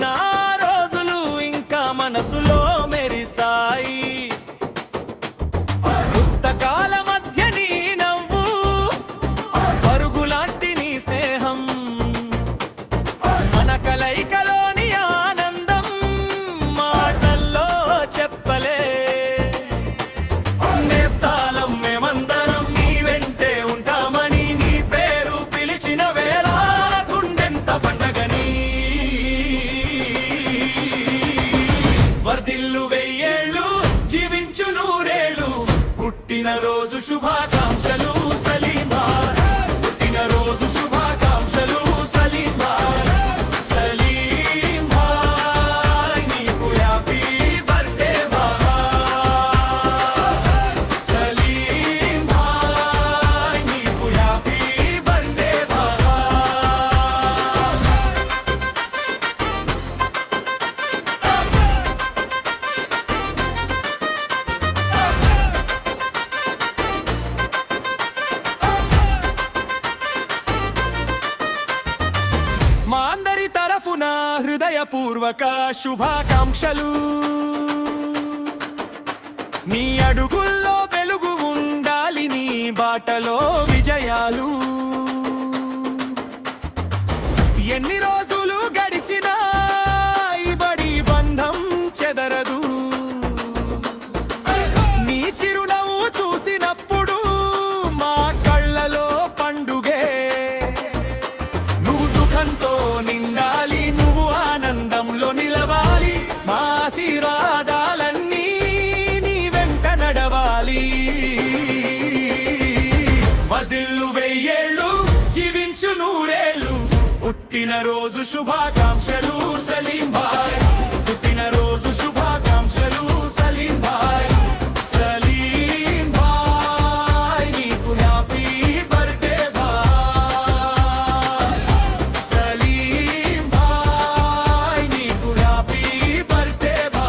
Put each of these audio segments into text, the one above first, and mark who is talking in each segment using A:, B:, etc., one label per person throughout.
A: ఉన్న రోజులు ఇంకా మనసులో మెరిసాయి. పుస్తకాల మధ్య నీ నవ్వు, పరుగులాంటి నీ స్నేహం, మన కలయికలోని ఆనందం మాటల్లో చెప్పలే. నేస్తాలం మేమందరం నీ వెంటే ఉంటామని, నీ పేరు పిలిచిన వేళ గుండెంత పండగని. వర్ధిల్లు వెయ్యేళ్ళు, జీవించు నూరేళ్ళు, పుట్టినరోజు శుభాకాంక్షలు సలీం భాయ్. పుట్టినరోజు శుభాకాంక్షలు సలీం భాయ్. సలీం భాయ్ నీకు హ్యాపీ బర్త్డే భాయ్. సలీం భాయ్ నీకు హ్యాపీ బర్త్డే భాయ్. మా అందరి తరఫున హృదయపూర్వక శుభాకాంక్షలు. నీ అడుగుల్లో వెలుగు ఉండాలి, నీ బాటలో విజయాలు. ఎన్ని రోజులు గడిచినా ఈ బడి బంధం చెదరదు. నీ చిరునవ్వు చూసినప్పుడు మా కళ్ళలో పండుగే. నువ్వు సుఖంతో నిండాలి, నువ్వు ఆనందంలో నిలవాలి, మా ఆశీర్వాదాలన్నీ నీ వెంట నడవాలి. వదిల్లు వెయ్యేళ్ళు, జీవించు నూరేళ్ళు, పుట్టినరోజు శుభాకాంక్షలు సలీం భాయ్. పుట్టినరోజు శుభాకాంక్షలు సలీం భాయ్. సలీం భాయ్ నీకు హ్యాపీ బర్త్డే భాయ్. సలీం భాయ్ నీకు హ్యాపీ బర్త్డే భాయ్.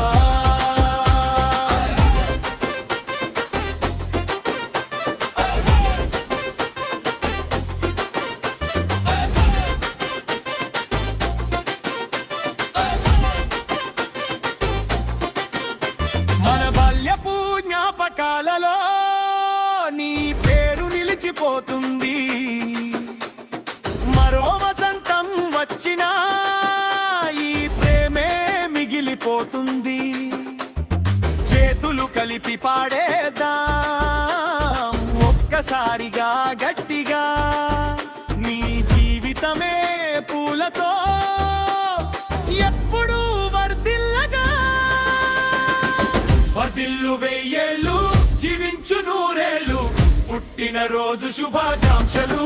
A: మన బాల్యపు జ్ఞాపకాలలో నీ పేరు నిలిచిపోతుంది. మరో వసంతం వచ్చినా ఈ ప్రేమే మిగిలిపోతుంది. చేతులు కలిపి పాడేద్దాం ఒక్కసారిగా గట్టిగా. నీ జీవితమే పూలతో ఎప్పుడూ వర్ధిల్లగా. వర్ధిల్లు వెయ్యేళ్ళు, జీవించు నూరేళ్ళు, పుట్టినరోజు శుభాకాంక్షలు.